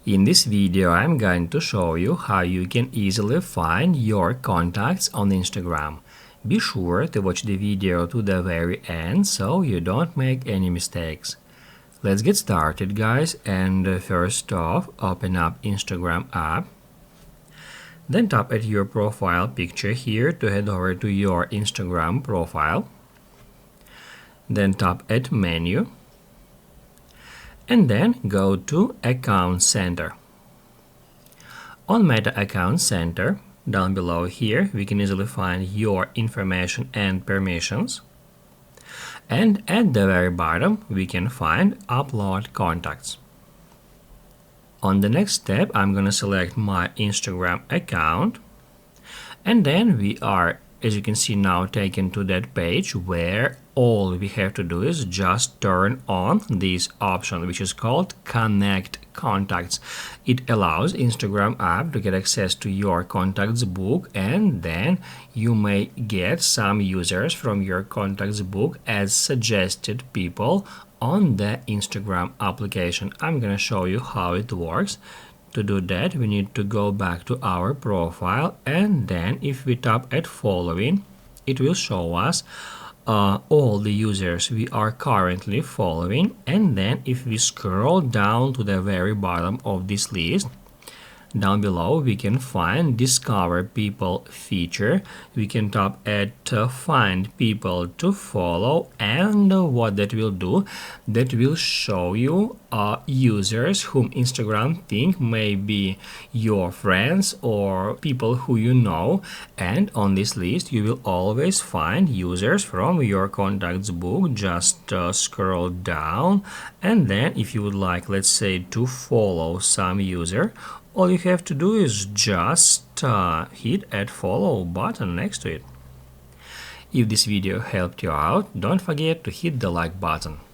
In this video, I'm going to show you how you can easily find your contacts on Instagram. Be sure to watch the video to the very end so you don't make any mistakes. Let's get started, guys, and first off, open up Instagram app. Then tap at your profile picture here to head over to your Instagram profile. Then tap at menu. And then go to Account Center. On Meta Account Center, down below here, we can easily find your information and permissions. And at the very bottom, we can find Upload Contacts. On the next step, I'm going to select my Instagram account. And then we are, as you can see now, taken to that page where all we have to do is just turn on this option, which is called Connect Contacts. It allows Instagram app to get access to your contacts book, and then you may get some users from your contacts book as suggested people on the Instagram application. I'm gonna show you how it works. To do that, we need to go back to our profile, and then if we tap at following, it will show us all the users we are currently following. And then if we scroll down to the very bottom of this list, down below we can find Discover People feature. We can tap at Find People to Follow, and what that will do, that will show you users whom Instagram think may be your friends or people who you know. And on this list you will always find users from your contacts book. Just scroll down, and then if you would like, let's say, to follow some user, all you have to do is just hit that follow button next to it. If this video helped you out, don't forget to hit the like button.